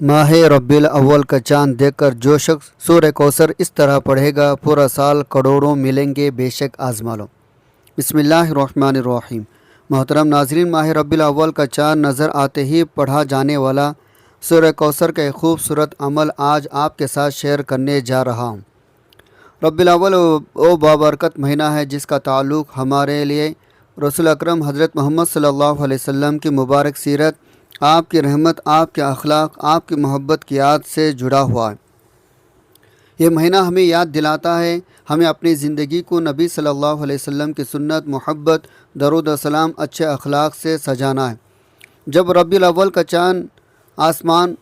ماہ ربیع الاول کا چاند دیکھ کر جو شخص سورہ کوثر اس طرح پڑھے گا پورا سال کروڑوں ملیں گے، بے شک آزما لو۔ بسم اللہ الرحمن الرحیم۔ محترم ناظرین، ماہ ربیع الاول کا چاند نظر آتے ہی پڑھا جانے والا سورہ کوثر کا ایک خوبصورت عمل آج آپ کے ساتھ شیئر کرنے جا رہا ہوں۔ ربیع الاول وہ بابرکت مہینہ ہے جس کا تعلق ہمارے لیے رسول اکرم حضرت محمد صلی اللہ علیہ وسلم کی مبارک سیرت، آپ کی رحمت، آپ کے اخلاق، آپ کی محبت کی یاد سے جڑا ہوا ہے۔ یہ مہینہ ہمیں یاد دلاتا ہے ہمیں اپنی زندگی کو نبی صلی اللہ علیہ وسلم کی سنت، محبت، درود و سلام، اچھے اخلاق سے سجانا ہے۔ جب ربیع الاول کا چاند آسمان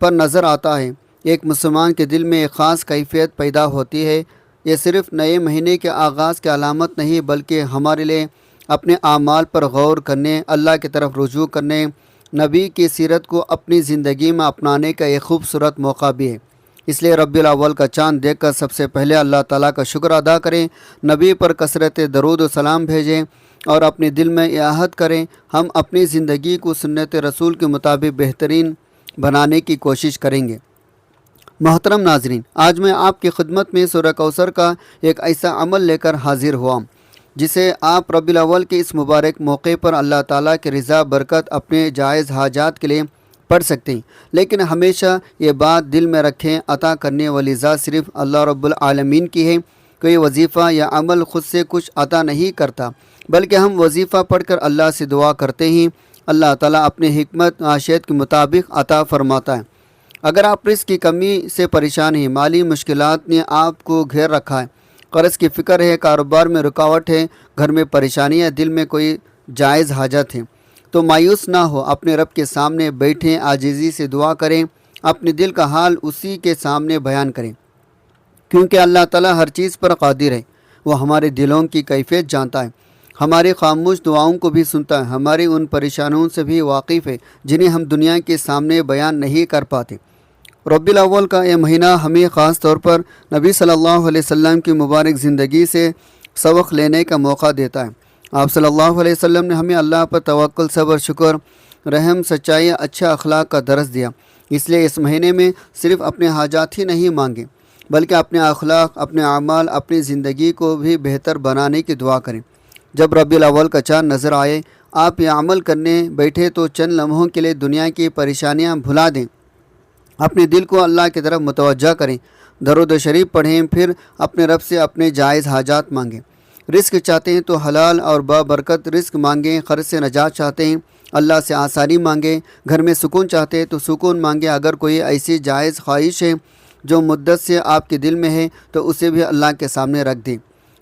پر نظر آتا ہے، ایک مسلمان کے دل میں ایک خاص کیفیت پیدا ہوتی ہے۔ یہ صرف نئے مہینے کے آغاز کی علامت نہیں بلکہ ہمارے لیے اپنے اعمال پر غور کرنے، اللہ کی طرف رجوع کرنے، نبی کی سیرت کو اپنی زندگی میں اپنانے کا ایک خوبصورت موقع بھی ہے۔ اس لیے ربیع الاول کا چاند دیکھ کر سب سے پہلے اللہ تعالیٰ کا شکر ادا کریں، نبی پر کثرت درود و سلام بھیجیں اور اپنے دل میں یہ عہد کریں ہم اپنی زندگی کو سنت رسول کے مطابق بہترین بنانے کی کوشش کریں گے۔ محترم ناظرین، آج میں آپ کی خدمت میں سورہ کوثر کا ایک ایسا عمل لے کر حاضر ہوا ہوں جسے آپ ربیع الاول کے اس مبارک موقع پر اللہ تعالیٰ کی رضا، برکت، اپنے جائز حاجات کے لیے پڑھ سکتے ہیں، لیکن ہمیشہ یہ بات دل میں رکھیں عطا کرنے والی ذات صرف اللہ رب العالمین کی ہے۔ کوئی وظیفہ یا عمل خود سے کچھ عطا نہیں کرتا بلکہ ہم وظیفہ پڑھ کر اللہ سے دعا کرتے ہیں، اللہ تعالیٰ اپنی حکمت معیشت کے مطابق عطا فرماتا ہے۔ اگر آپ رزق کی کمی سے پریشان ہیں، مالی مشکلات نے آپ کو گھیر رکھا ہے، قرض کی فکر ہے، کاروبار میں رکاوٹ ہے، گھر میں پریشانی ہے، دل میں کوئی جائز حاجت ہے، تو مایوس نہ ہو، اپنے رب کے سامنے بیٹھیں، عاجزی سے دعا کریں، اپنے دل کا حال اسی کے سامنے بیان کریں، کیونکہ اللہ تعالیٰ ہر چیز پر قادر ہے۔ وہ ہمارے دلوں کی کیفیت جانتا ہے، ہماری خاموش دعاؤں کو بھی سنتا ہے، ہماری ان پریشانیوں سے بھی واقف ہے جنہیں ہم دنیا کے سامنے بیان نہیں کر پاتے۔ ربیع الاول کا یہ مہینہ ہمیں خاص طور پر نبی صلی اللہ علیہ وسلم کی مبارک زندگی سے سبق لینے کا موقع دیتا ہے۔ آپ صلی اللہ علیہ وسلم نے ہمیں اللہ پر توکل، صبر، شکر، رحم، سچائی، اچھے اخلاق کا درس دیا۔ اس لیے اس مہینے میں صرف اپنے حاجات ہی نہیں مانگیں بلکہ اپنے اخلاق، اپنے اعمال، اپنی زندگی کو بھی بہتر بنانے کی دعا کریں۔ جب ربیع الاول کا چاند نظر آئے، آپ یہ عمل کرنے بیٹھے تو چند لمحوں کے لیے دنیا کی پریشانیاں بھلا دیں، اپنے دل کو اللہ کی طرف متوجہ کریں، درود شریف پڑھیں، پھر اپنے رب سے اپنے جائز حاجات مانگیں۔ رزق چاہتے ہیں تو حلال اور بابرکت رزق مانگیں، قرض سے نجات چاہتے ہیں اللہ سے آسانی مانگیں، گھر میں سکون چاہتے ہیں تو سکون مانگیں۔ اگر کوئی ایسی جائز خواہش ہے جو مدت سے آپ کے دل میں ہے تو اسے بھی اللہ کے سامنے رکھ دیں۔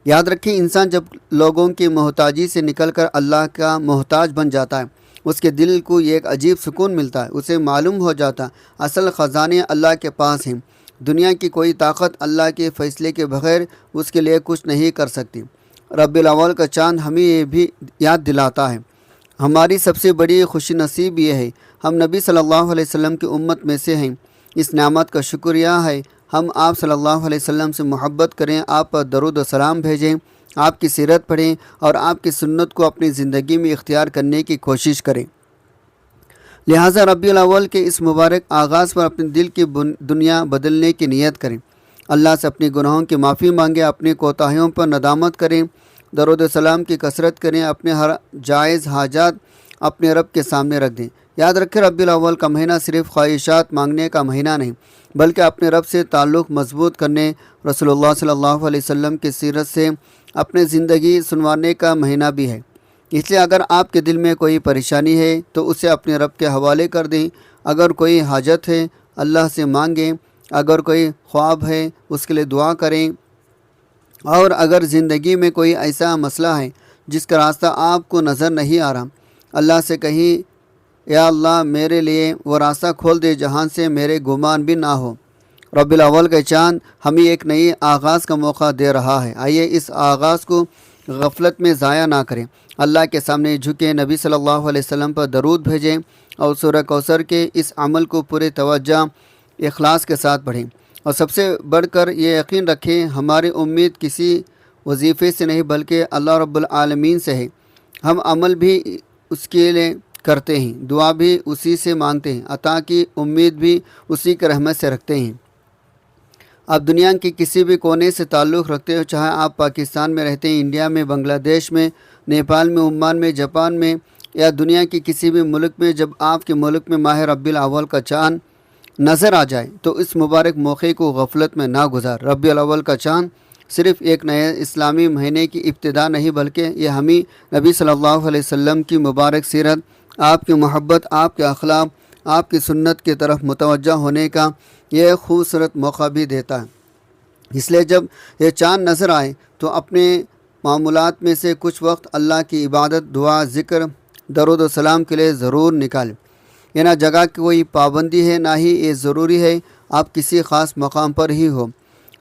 یاد رکھیں، انسان جب لوگوں کی محتاجی سے نکل کر اللہ کا محتاج بن جاتا ہے، اس کے دل کو ایک عجیب سکون ملتا ہے۔ اسے معلوم ہو جاتا اصل خزانے اللہ کے پاس ہیں، دنیا کی کوئی طاقت اللہ کے فیصلے کے بغیر اس کے لیے کچھ نہیں کر سکتی۔ ربیع الاول کا چاند ہمیں یہ بھی یاد دلاتا ہے ہماری سب سے بڑی خوشی نصیب یہ ہے ہم نبی صلی اللہ علیہ وسلم کی امت میں سے ہیں۔ اس نعمت کا شکریہ ہے ہم آپ صلی اللہ علیہ وسلم سے محبت کریں، آپ پر درود و سلام بھیجیں، آپ کی سیرت پڑھیں اور آپ کی سنت کو اپنی زندگی میں اختیار کرنے کی کوشش کریں۔ لہٰذا ربیع الاول کے اس مبارک آغاز پر اپنے دل کی دنیا بدلنے کی نیت کریں، اللہ سے اپنی گناہوں کی معافی مانگیں، اپنی کوتاہیوں پر ندامت کریں، درود و سلام کی کثرت کریں، اپنے ہر جائز حاجات اپنے رب کے سامنے رکھ دیں۔ یاد رکھیں، ربیع الاول کا مہینہ صرف خواہشات مانگنے کا مہینہ نہیں بلکہ اپنے رب سے تعلق مضبوط کرنے، رسول اللہ صلی اللہ علیہ وسلم کی سیرت سے اپنے زندگی سنوارنے کا مہینہ بھی ہے۔ اس لیے اگر آپ کے دل میں کوئی پریشانی ہے تو اسے اپنے رب کے حوالے کر دیں، اگر کوئی حاجت ہے اللہ سے مانگیں، اگر کوئی خواب ہے اس کے لیے دعا کریں، اور اگر زندگی میں کوئی ایسا مسئلہ ہے جس کا راستہ آپ کو نظر نہیں آ رہا، اللہ سے کہیں یا اللہ میرے لیے وہ راستہ کھول دے جہاں سے میرے گمان بھی نہ ہو۔ ربیع الاول کا چاند ہمیں ایک نئی آغاز کا موقع دے رہا ہے، آئیے اس آغاز کو غفلت میں ضائع نہ کریں، اللہ کے سامنے جھکیں، نبی صلی اللہ علیہ وسلم پر درود بھیجیں اور سورہ کوثر کے اس عمل کو پورے توجہ اخلاص کے ساتھ پڑھیں۔ اور سب سے بڑھ کر یہ یقین رکھیں ہماری امید کسی وظیفے سے نہیں بلکہ اللہ رب العالمین سے ہے، ہم عمل بھی اس کے لیے کرتے ہیں، دعا بھی اسی سے مانگتے ہیں، عطا کی امید بھی اسی کی رحمت سے رکھتے ہیں۔ آپ دنیا کے کسی بھی کونے سے تعلق رکھتے ہو، چاہے آپ پاکستان میں رہتے ہیں، انڈیا میں، بنگلہ دیش میں، نیپال میں، عمان میں، جاپان میں، یا دنیا کے کسی بھی ملک میں، جب آپ کے ملک میں ماہ ربیع الاول کا چاند نظر آ جائے تو اس مبارک موقع کو غفلت میں نہ گزار۔ ربیع الاول کا چاند صرف ایک نئے اسلامی مہینے کی ابتدا نہیں، بلکہ یہ ہمیں نبی صلی اللہ علیہ وسلم کی مبارک سیرت، آپ کی محبت، آپ کے اخلاق، آپ کی سنت کی طرف متوجہ ہونے کا یہ خوبصورت موقع بھی دیتا ہے۔ اس لیے جب یہ چاند نظر آئے تو اپنے معمولات میں سے کچھ وقت اللہ کی عبادت، دعا، ذکر، درود و سلام کے لیے ضرور نکالیں۔ یہ نہ جگہ کی کوئی پابندی ہے، نہ ہی یہ ضروری ہے آپ کسی خاص مقام پر ہی ہو۔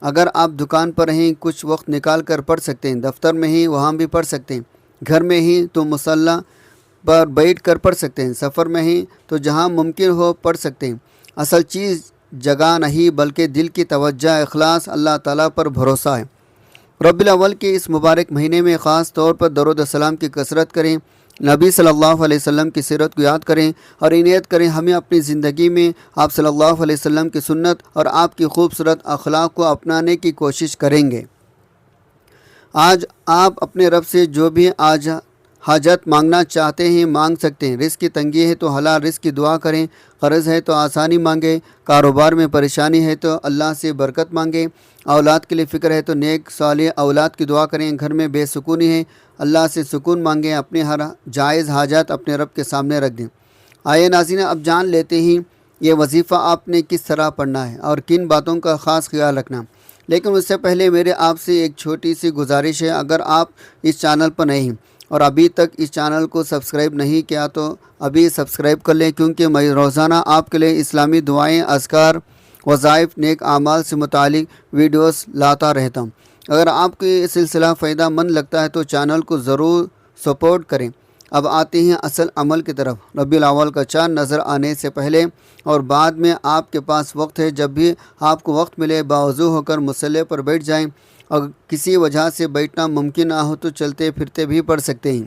اگر آپ دکان پر ہیں کچھ وقت نکال کر پڑھ سکتے ہیں، دفتر میں ہی وہاں بھی پڑھ سکتے ہیں، گھر میں ہی تو مصلی پر بیٹھ کر پڑھ سکتے ہیں، سفر میں ہی تو جہاں ممکن ہو پڑھ سکتے ہیں۔ اصل چیز جگہ نہیں بلکہ دل کی توجہ، اخلاص، اللہ تعالیٰ پر بھروسہ ہے۔ ربیع الاول کے اس مبارک مہینے میں خاص طور پر درود و سلام کی کثرت کریں، نبی صلی اللہ علیہ وسلم کی سیرت کو یاد کریں اور نیت کریں ہمیں اپنی زندگی میں آپ صلی اللہ علیہ وسلم کی سنت اور آپ کی خوبصورت اخلاق کو اپنانے کی کوشش کریں گے۔ آج آپ اپنے رب سے جو بھی حاجت مانگنا چاہتے ہیں مانگ سکتے ہیں۔ رزق کی تنگی ہے تو حلال رزق کی دعا کریں، قرض ہے تو آسانی مانگیں، کاروبار میں پریشانی ہے تو اللہ سے برکت مانگیں، اولاد کے لیے فکر ہے تو نیک صالح اولاد کی دعا کریں، گھر میں بے سکونی ہے اللہ سے سکون مانگیں، اپنے ہر جائز حاجات اپنے رب کے سامنے رکھ دیں۔ آئے ناظرین، اب جان لیتے ہیں یہ وظیفہ آپ نے کس طرح پڑھنا ہے اور کن باتوں کا خاص خیال رکھنا۔ لیکن اس سے پہلے میرے آپ سے ایک چھوٹی سی گزارش ہے، اگر آپ اس چینل پر نئے ہیں اور ابھی تک اس چینل کو سبسکرائب نہیں کیا تو ابھی سبسکرائب کر لیں، کیونکہ میں روزانہ آپ کے لیے اسلامی دعائیں، اذکار، وظائف، نیک اعمال سے متعلق ویڈیوز لاتا رہتا ہوں۔ اگر آپ کو یہ سلسلہ فائدہ مند لگتا ہے تو چینل کو ضرور سپورٹ کریں۔ اب آتے ہیں اصل عمل کی طرف۔ ربیع الاول کا چاند نظر آنے سے پہلے اور بعد میں آپ کے پاس وقت ہے، جب بھی آپ کو وقت ملے باوضو ہو کر مصلی پر بیٹھ جائیں، اور کسی وجہ سے بیٹھنا ممکن نہ ہو تو چلتے پھرتے بھی پڑھ سکتے ہیں۔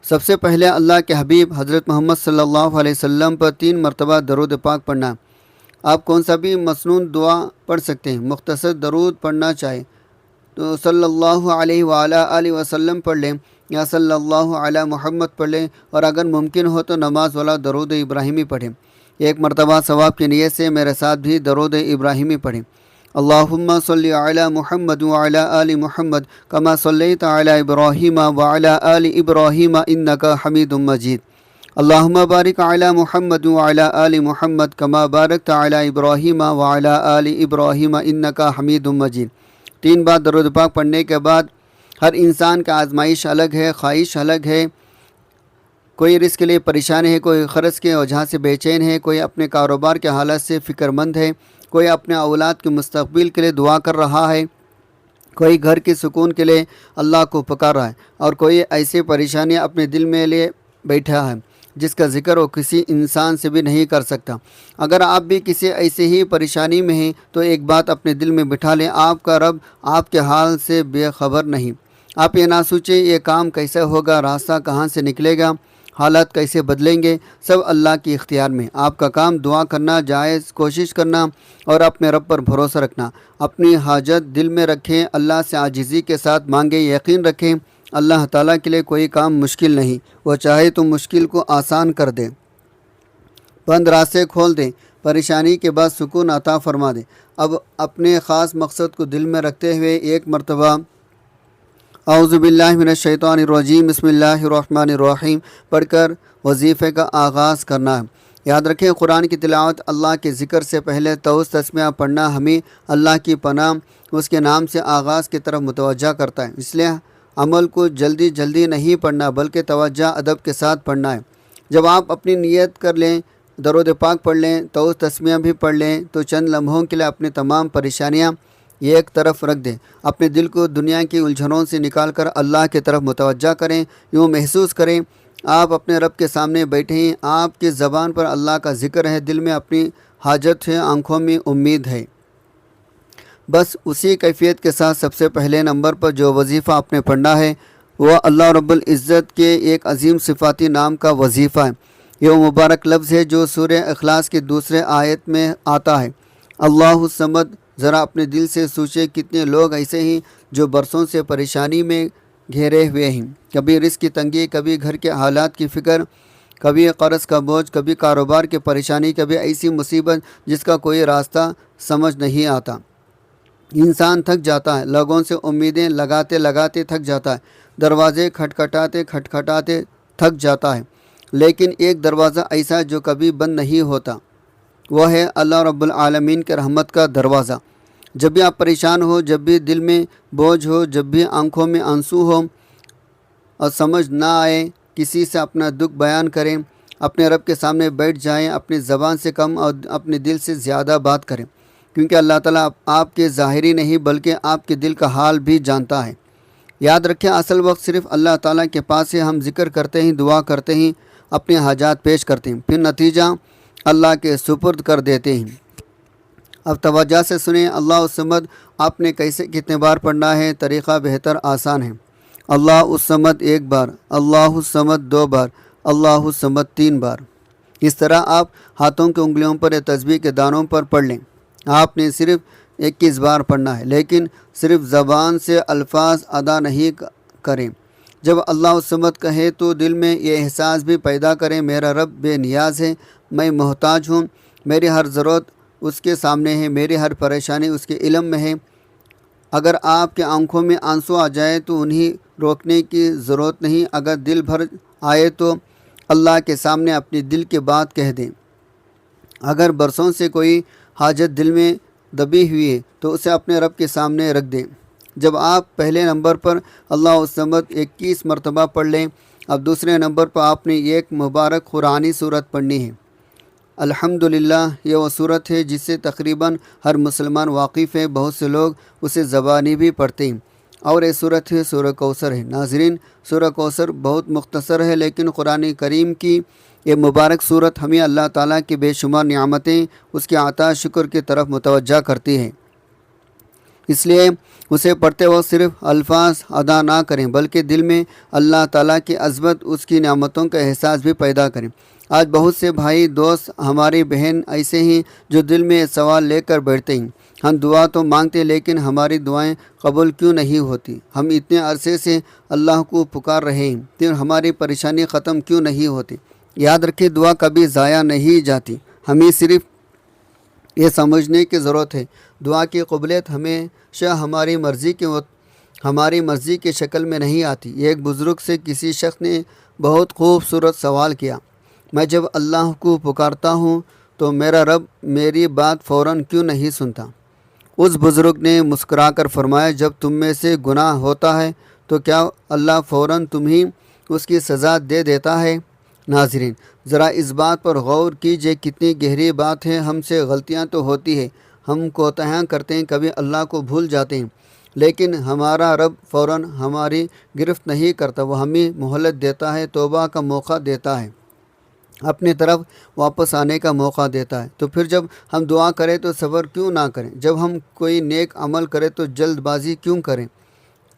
سب سے پہلے اللہ کے حبیب حضرت محمد صلی اللہ علیہ وسلم پر 3 مرتبہ درود پاک پڑھنا۔ آپ کون سا بھی مسنون دعا پڑھ سکتے ہیں۔ مختصر درود پڑھنا چاہے تو صلی اللہ علیہ وآلہ آلہ وسلم پڑھ لیں یا صلی اللہ علی محمد پڑھ لیں، اور اگر ممکن ہو تو نماز والا درود ابراہیمی پڑھیں۔ ایک مرتبہ ثواب کی نیت سے میرے ساتھ بھی درود ابراہیمی پڑھیں۔ اللہم صلی علی محمد وعلی آل محمد کما صلیت علی ابراہیم وعلی آل ابراہیم انکا حمید مجید۔ اللہم بارک علی محمد وعلی آل محمد کما بارکت علی ابراہیم وعلی آل ابراہیم انکا حمید مجید۔ 3 بار درود پاک پڑھنے کے بعد ہر انسان کا آزمائش الگ ہے، خواہش الگ ہے۔ کوئی رزق کے لیے پریشان ہے، کوئی قرض کے وجہ سے بے چین ہے، کوئی اپنے کاروبار کے حالت سے فکر مند ہے، کوئی اپنے اولاد کے مستقبل کے لیے دعا کر رہا ہے، کوئی گھر کے سکون کے لیے اللہ کو پکار رہا ہے، اور کوئی ایسی پریشانیاں اپنے دل میں لے بیٹھا ہے جس کا ذکر وہ کسی انسان سے بھی نہیں کر سکتا۔ اگر آپ بھی کسی ایسے ہی پریشانی میں ہیں تو ایک بات اپنے دل میں بٹھا لیں، آپ کا رب آپ کے حال سے بے خبر نہیں۔ آپ یہ نہ سوچیں یہ کام کیسے ہوگا، راستہ کہاں سے نکلے گا، حالات کیسے بدلیں گے، سب اللہ کے اختیار میں۔ آپ کا کام دعا کرنا، جائز کوشش کرنا اور اپنے رب پر بھروسہ رکھنا۔ اپنی حاجت دل میں رکھیں، اللہ سے عاجزی کے ساتھ مانگیں، یقین رکھیں اللہ تعالیٰ کے لیے کوئی کام مشکل نہیں، وہ چاہے تو مشکل کو آسان کر دے، بند راستے کھول دیں، پریشانی کے بعد سکون عطا فرما دیں۔ اب اپنے خاص مقصد کو دل میں رکھتے ہوئے ایک مرتبہ اعوذ باللہ من الشیطان الرجیم بسم اللہ الرحمن الرحیم پڑھ کر وظیفے کا آغاز کرنا ہے۔ یاد رکھیں قرآن کی تلاوت، اللہ کے ذکر سے پہلے توحید تسمیہ پڑھنا ہمیں اللہ کی پناہ اس کے نام سے آغاز کی طرف متوجہ کرتا ہے۔ اس لیے عمل کو جلدی جلدی نہیں پڑھنا بلکہ توجہ ادب کے ساتھ پڑھنا ہے۔ جب آپ اپنی نیت کر لیں، درود پاک پڑھ لیں، توحید تسمیہ بھی پڑھ لیں تو چند لمحوں کے لیے اپنی تمام پریشانیاں ایک طرف رکھ دیں، اپنے دل کو دنیا کی الجھنوں سے نکال کر اللہ کی طرف متوجہ کریں۔ یوں محسوس کریں آپ اپنے رب کے سامنے بیٹھے ہیں، آپ کی زبان پر اللہ کا ذکر ہے، دل میں اپنی حاجت ہے، آنکھوں میں امید ہے۔ بس اسی کیفیت کے ساتھ سب سے پہلے نمبر پر جو وظیفہ آپ نے پڑھنا ہے وہ اللہ رب العزت کے ایک عظیم صفاتی نام کا وظیفہ ہے۔ یہ وہ مبارک لفظ ہے جو سورہ اخلاص کی دوسرے آیت میں آتا ہے۔ اللہ الصمد، ذرا اپنے دل سے سوچے کتنے لوگ ایسے ہیں جو برسوں سے پریشانی میں گھیرے ہوئے ہیں، کبھی رزق کی تنگی، کبھی گھر کے حالات کی فکر، کبھی قرض کا بوجھ، کبھی کاروبار کی پریشانی، کبھی ایسی مصیبت جس کا کوئی راستہ سمجھ نہیں آتا۔ انسان تھک جاتا ہے، لوگوں سے امیدیں لگاتے لگاتے تھک جاتا ہے، دروازے کھٹکھٹاتے کھٹکھٹاتے تھک جاتا ہے، لیکن ایک دروازہ ایسا جو کبھی بند نہیں ہوتا، وہ ہے اللہ رب العالمین کے رحمت کا دروازہ۔ جب بھی آپ پریشان ہو، جب بھی دل میں بوجھ ہو، جب بھی آنکھوں میں آنسو ہو اور سمجھ نہ آئے، کسی سے اپنا دکھ بیان کریں، اپنے رب کے سامنے بیٹھ جائیں، اپنی زبان سے کم اور اپنے دل سے زیادہ بات کریں، کیونکہ اللہ تعالیٰ آپ کے ظاہری نہیں بلکہ آپ کے دل کا حال بھی جانتا ہے۔ یاد رکھیں، اصل وقت صرف اللہ تعالیٰ کے پاس ہے۔ ہم ذکر کرتے ہیں، دعا کرتے ہیں، اپنے حاجات پیش کرتے ہیں، پھر نتیجہ اللہ کے سپرد کر دیتے ہیں۔ اب توجہ سے سنیں، اللہ الصمد آپ نے کیسے کتنے بار پڑھنا ہے؟ طریقہ بہتر آسان ہے۔ اللہ الصمد 1 بار، اللہ الصمد 2 بار، اللہ الصمد 3 بار۔ اس طرح آپ ہاتھوں کی انگلیوں پر یا تسبیح کے دانوں پر پڑھ لیں۔ آپ نے صرف 21 بار پڑھنا ہے، لیکن صرف زبان سے الفاظ ادا نہیں کریں۔ جب اللہ الصمد کہے تو دل میں یہ احساس بھی پیدا کریں، میرا رب بے نیاز ہے، میں محتاج ہوں، میری ہر ضرورت اس کے سامنے ہے، میری ہر پریشانی اس کے علم میں ہے۔ اگر آپ کے آنکھوں میں آنسو آ جائے تو انہیں روکنے کی ضرورت نہیں، اگر دل بھر آئے تو اللہ کے سامنے اپنی دل کی بات کہہ دیں۔ اگر برسوں سے کوئی حاجت دل میں دبی ہوئی ہے تو اسے اپنے رب کے سامنے رکھ دیں۔ جب آپ پہلے نمبر پر اللہ الصمد 21 مرتبہ پڑھ لیں، اب دوسرے نمبر پر آپ نے ایک مبارک قرآنی صورت پڑھنی ہے۔ الحمدللہ، یہ وہ صورت ہے جس سے تقریباً ہر مسلمان واقف ہے، بہت سے لوگ اسے زبانی بھی پڑھتے ہیں، اور یہ صورت ہے سورہ کوثر ہے۔ ناظرین، سورہ کوثر بہت مختصر ہے، لیکن قرآن کریم کی یہ مبارک صورت ہمیں اللہ تعالیٰ کی بے شمار نعمتیں، اس کے عطا شکر کی طرف متوجہ کرتی ہے۔ اس لیے اسے پڑھتے وقت صرف الفاظ ادا نہ کریں، بلکہ دل میں اللہ تعالیٰ کی عظمت، اس کی نعمتوں کا احساس بھی پیدا کریں۔ آج بہت سے بھائی، دوست، ہماری بہن ایسے ہیں جو دل میں سوال لے کر بیٹھتے ہیں، ہم دعا تو مانگتے ہیں لیکن ہماری دعائیں قبول کیوں نہیں ہوتی؟ ہم اتنے عرصے سے اللہ کو پکار رہے ہیں، پھر ہماری پریشانی ختم کیوں نہیں ہوتی؟ یاد رکھیں، دعا کبھی ضائع نہیں جاتی، ہمیں صرف یہ سمجھنے کی ضرورت ہے۔ دعا کی قبولیت ہمیشہ ہماری مرضی کی شکل میں نہیں آتی۔ ایک بزرگ سے کسی شخص نے بہت خوبصورت سوال کیا، میں جب اللہ کو پکارتا ہوں تو میرا رب میری بات فوراً کیوں نہیں سنتا؟ اس بزرگ نے مسکرا کر فرمایا، جب تم میں سے گناہ ہوتا ہے تو کیا اللہ فوراً تمہیں اس کی سزا دے دیتا ہے؟ ناظرین، ذرا اس بات پر غور کیجئے، کتنی گہری بات ہے۔ ہم سے غلطیاں تو ہوتی ہیں، ہم کوتاہیاں کرتے ہیں، کبھی اللہ کو بھول جاتے ہیں، لیکن ہمارا رب فوراً ہماری گرفت نہیں کرتا، وہ ہمیں مہلت دیتا ہے، توبہ کا موقع دیتا ہے، اپنی طرف واپس آنے کا موقع دیتا ہے۔ تو پھر جب ہم دعا کریں تو صبر کیوں نہ کریں؟ جب ہم کوئی نیک عمل کریں تو جلد بازی کیوں کریں؟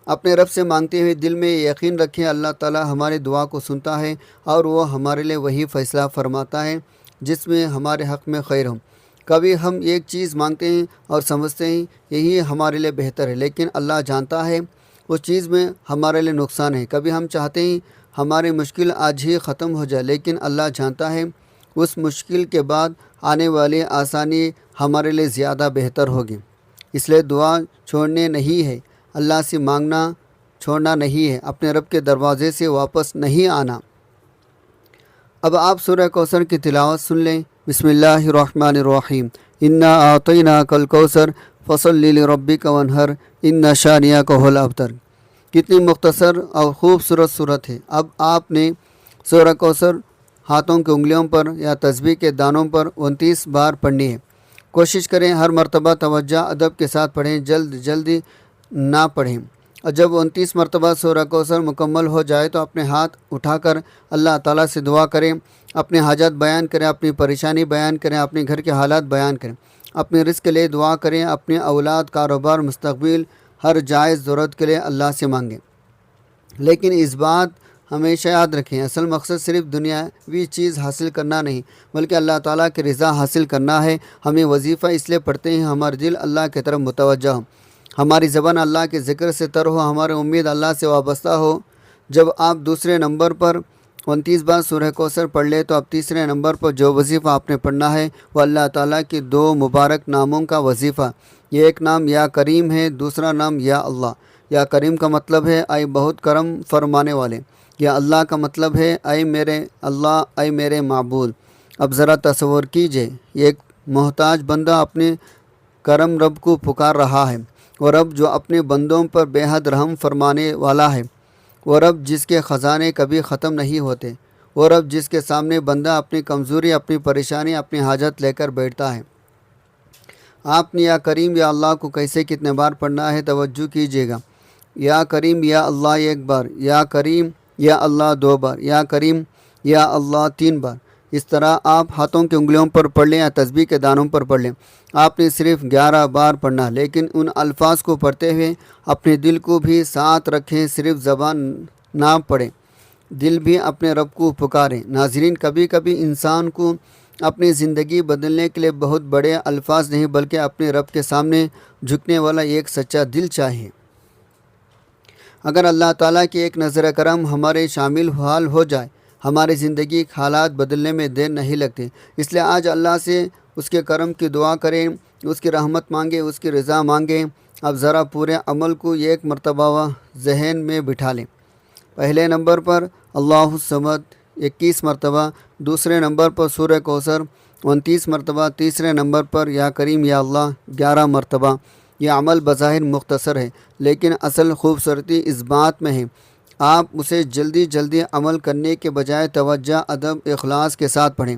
اپنے رب سے مانگتے ہوئے دل میں یقین رکھیں، اللہ تعالیٰ ہماری دعا کو سنتا ہے اور وہ ہمارے لیے وہی فیصلہ فرماتا ہے جس میں ہمارے حق میں خیر ہو۔ کبھی ہم ایک چیز مانگتے ہیں اور سمجھتے ہیں یہی ہمارے لیے بہتر ہے، لیکن اللہ جانتا ہے اس چیز میں ہمارے لیے نقصان ہے۔ کبھی ہم چاہتے ہیں ہماری مشکل آج ہی ختم ہو جائے، لیکن اللہ جانتا ہے اس مشکل کے بعد آنے والی آسانی ہمارے لیے زیادہ بہتر ہوگی۔ اس لیے دعا چھوڑنے نہیں ہے، اللہ سے مانگنا چھوڑنا نہیں ہے، اپنے رب کے دروازے سے واپس نہیں آنا۔ اب آپ سورہ کوثر کی تلاوت سن لیں۔ بسم اللہ الرحمن الرحیم، انا اعطیناک الکوثر فصلی لربک وانحر ان شانئک هو الابتر۔ کتنی مختصر اور خوبصورت صورت ہے۔ اب آپ نے سورہ کوثر ہاتھوں کی انگلیوں پر یا تسبیح کے دانوں پر 29 بار پڑھنی ہے۔ کوشش کریں ہر مرتبہ توجہ ادب کے ساتھ پڑھیں، جلدی نہ پڑھیں۔ اور جب 29 مرتبہ سورہ کوثر مکمل ہو جائے تو اپنے ہاتھ اٹھا کر اللہ تعالیٰ سے دعا کریں، اپنے حاجات بیان کریں، اپنی پریشانی بیان کریں، اپنے گھر کے حالات بیان کریں، اپنے رزق کے لیے دعا کریں، اپنے اولاد، کاروبار، مستقبل، ہر جائز ضرورت کے لیے اللہ سے مانگیں۔ لیکن اس بات ہمیشہ یاد رکھیں، اصل مقصد صرف دنیاوی چیز حاصل کرنا نہیں بلکہ اللہ تعالیٰ کی رضا حاصل کرنا ہے۔ ہمیں وظیفہ اس لیے پڑھتے ہیں ہمارے دل اللہ کی طرف متوجہ ہو، ہماری زبان اللہ کے ذکر سے تر ہو، ہماری امید اللہ سے وابستہ ہو۔ جب آپ دوسرے نمبر پر 29 بار سورہ کوثر پڑھ لیں تو اب تیسرے نمبر پر جو وظیفہ آپ نے پڑھنا ہے وہ اللہ تعالیٰ کی 2 مبارک ناموں کا وظیفہ۔ یہ ایک نام یا کریم ہے، دوسرا نام یا اللہ۔ یا کریم کا مطلب ہے اے بہت کرم فرمانے والے، یا اللہ کا مطلب ہے اے میرے اللہ، اے میرے معبود۔ اب ذرا تصور کیجئے، ایک محتاج بندہ اپنے کرم رب کو پکار رہا ہے، وہ رب جو اپنے بندوں پر بے حد رحم فرمانے والا ہے، وہ رب جس کے خزانے کبھی ختم نہیں ہوتے، وہ رب جس کے سامنے بندہ اپنی کمزوری، اپنی پریشانی، اپنی حاجت لے کر بیٹھتا ہے۔ آپ نے یا کریم یا اللہ کو کیسے کتنے بار پڑھنا ہے توجہ کیجیے گا۔ یا کریم یا اللہ 1 بار، یا کریم یا اللہ 2 بار، یا کریم یا اللہ 3 بار۔ اس طرح آپ ہاتھوں کی انگلیوں پر پڑھ لیں یا تسبیح کے دانوں پر پڑھ لیں۔ آپ نے صرف 11 بار پڑھنا، لیکن ان الفاظ کو پڑھتے ہوئے اپنے دل کو بھی ساتھ رکھیں، صرف زبان نہ پڑھیں، دل بھی اپنے رب کو پکاریں۔ ناظرین، کبھی کبھی انسان کو اپنی زندگی بدلنے کے لیے بہت بڑے الفاظ نہیں بلکہ اپنے رب کے سامنے جھکنے والا ایک سچا دل چاہیے۔ اگر اللہ تعالیٰ کی ایک نظر کرم ہمارے شامل حال ہو جائے، ہماری زندگی کے حالات بدلنے میں دیر نہیں لگتی۔ اس لیے آج اللہ سے اس کے کرم کی دعا کریں، اس کی رحمت مانگیں، اس کی رضا مانگیں۔ اب ذرا پورے عمل کو ایک مرتبہ ذہن میں بٹھا لیں۔ پہلے نمبر پر اللہ الصمد 21 مرتبہ، دوسرے نمبر پر سورہ کوثر 29 مرتبہ، تیسرے نمبر پر یا کریم یا اللہ 11 مرتبہ۔ یہ عمل بظاہر مختصر ہے، لیکن اصل خوبصورتی اس بات میں ہے آپ اسے جلدی عمل کرنے کے بجائے توجہ، ادب، اخلاص کے ساتھ پڑھیں،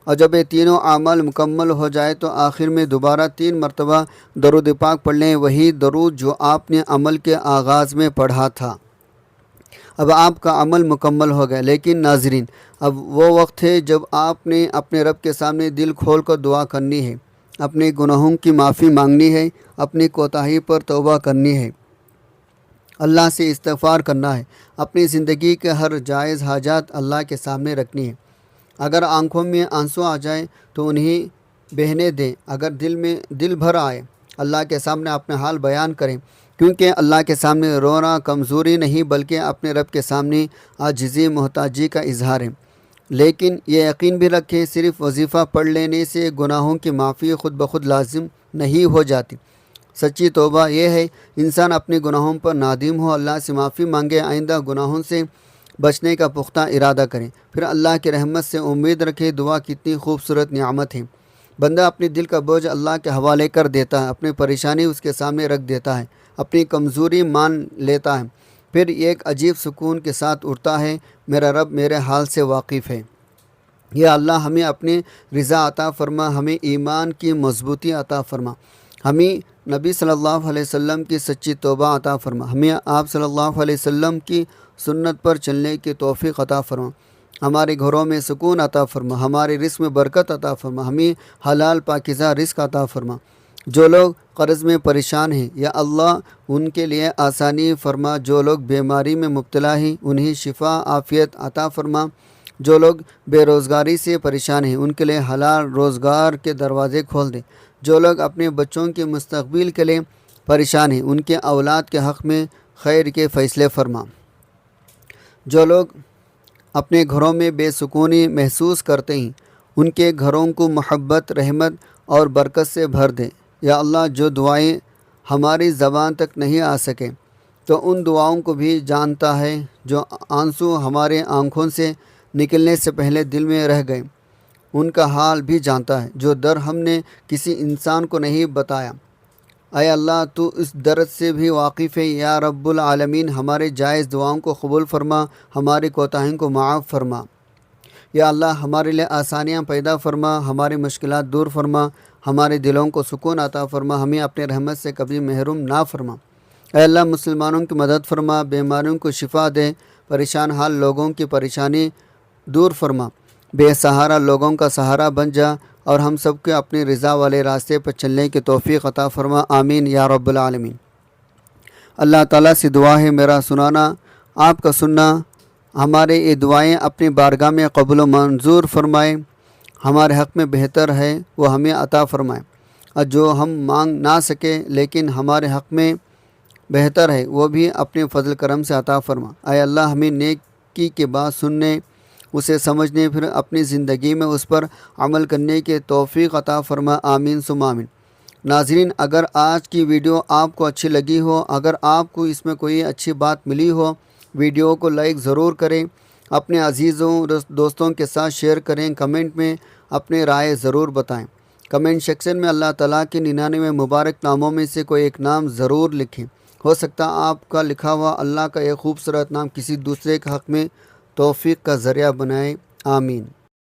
اور جب یہ تینوں اعمال مکمل ہو جائے تو آخر میں دوبارہ 3 مرتبہ درود پاک پڑھ لیں، وہی درود جو آپ نے عمل کے آغاز میں پڑھا تھا۔ اب آپ کا عمل مکمل ہو گیا، لیکن ناظرین، اب وہ وقت ہے جب آپ نے اپنے رب کے سامنے دل کھول کر دعا کرنی ہے، اپنے گناہوں کی معافی مانگنی ہے، اپنی کوتاہی پر توبہ کرنی ہے، اللہ سے استغفار کرنا ہے، اپنی زندگی کے ہر جائز حاجات اللہ کے سامنے رکھنی ہے۔ اگر آنکھوں میں آنسو آ جائیں تو انہیں بہنے دیں، اگر دل بھر آئے اللہ کے سامنے اپنا حال بیان کریں، کیونکہ اللہ کے سامنے رونا کمزوری نہیں بلکہ اپنے رب کے سامنے عاجزی، محتاجی کا اظہار ہے۔ لیکن یہ یقین بھی رکھیں، صرف وظیفہ پڑھ لینے سے گناہوں کی معافی خود بخود لازم نہیں ہو جاتی۔ سچی توبہ یہ ہے انسان اپنے گناہوں پر نادم ہو، اللہ سے معافی مانگے، آئندہ گناہوں سے بچنے کا پختہ ارادہ کریں، پھر اللہ کی رحمت سے امید رکھے۔ دعا کتنی خوبصورت نعمت ہے، بندہ اپنے دل کا بوجھ اللہ کے حوالے کر دیتا ہے، اپنی پریشانی اس کے سامنے رکھ دیتا ہے، اپنی کمزوری مان لیتا ہے، پھر ایک عجیب سکون کے ساتھ اٹھتا ہے، میرا رب میرے حال سے واقف ہے۔ یا اللہ ہمیں اپنی رضا عطا فرما، ہمیں ایمان کی مضبوطی عطا فرما، ہمیں نبی صلی اللہ علیہ وسلم کی سچی توبہ عطا فرما، ہمیں آپ صلی اللہ علیہ وسلم کی سنت پر چلنے کی توفیق عطا فرما، ہمارے گھروں میں سکون عطا فرما، ہمارے رزق میں برکت عطا فرما، ہمیں حلال پاکیزہ رزق عطا فرما۔ جو لوگ قرض میں پریشان ہیں یا اللہ ان کے لیے آسانی فرما، جو لوگ بیماری میں مبتلا ہیں انہیں شفا عافیت عطا فرما، جو لوگ بے روزگاری سے پریشان ہیں ان کے لیے حلال روزگار کے دروازے کھول دیں، جو لوگ اپنے بچوں کے مستقبل کے لیے پریشان ہیں ان کے اولاد کے حق میں خیر کے فیصلے فرما، جو لوگ اپنے گھروں میں بے سکونی محسوس کرتے ہیں ان کے گھروں کو محبت، رحمت اور برکت سے بھر دیں۔ یا اللہ جو دعائیں ہماری زبان تک نہیں آ سکیں تو ان دعاؤں کو بھی جانتا ہے، جو آنسو ہمارے آنکھوں سے نکلنے سے پہلے دل میں رہ گئے ان کا حال بھی جانتا ہے، جو در ہم نے کسی انسان کو نہیں بتایا۔ اے اللہ تو اس درد سے بھی واقف ہے۔ یا رب العالمین ہمارے جائز دعاؤں کو قبول فرما، ہماری کوتاہیوں کو معاف فرما۔ یا اللہ ہمارے لیے آسانیاں پیدا فرما، ہماری مشکلات دور فرما، ہمارے دلوں کو سکون عطا فرما، ہمیں اپنے رحمت سے کبھی محروم نہ فرما۔ اے اللہ مسلمانوں کی مدد فرما، بیماریوں کو شفا دے، پریشان حال لوگوں کی پریشانی دور فرما، بے سہارا لوگوں کا سہارا بن جا، اور ہم سب کے اپنی رضا والے راستے پر چلنے کی توفیق عطا فرما، آمین یا رب العالمین۔ اللہ تعالیٰ سے دعا ہے میرا سنانا آپ کا سننا ہمارے یہ دعائیں اپنی بارگاہ میں قبول و منظور فرمائے، ہمارے حق میں بہتر ہے وہ ہمیں عطا فرمائے، اور جو ہم مانگ نہ سکے لیکن ہمارے حق میں بہتر ہے وہ بھی اپنے فضل کرم سے عطا فرما۔ اے اللہ ہمیں نیکی کے بات سننے، اسے سمجھنے، پھر اپنی زندگی میں اس پر عمل کرنے کے توفیق عطا فرما، آمین ثم آمین۔ ناظرین، اگر آج کی ویڈیو آپ کو اچھی لگی ہو، اگر آپ کو اس میں کوئی اچھی بات ملی ہو، ویڈیو کو لائک ضرور کریں، اپنے عزیزوں دوستوں کے ساتھ شیئر کریں، کمنٹ میں اپنے رائے ضرور بتائیں، کمنٹ سیکشن میں اللہ تعالیٰ کے 99 مبارک ناموں میں سے کوئی ایک نام ضرور لکھیں۔ ہو سکتا آپ کا لکھا ہوا اللہ کا ایک خوبصورت نام کسی دوسرے کے حق میں توفیق کا ذریعہ بنائے، آمین۔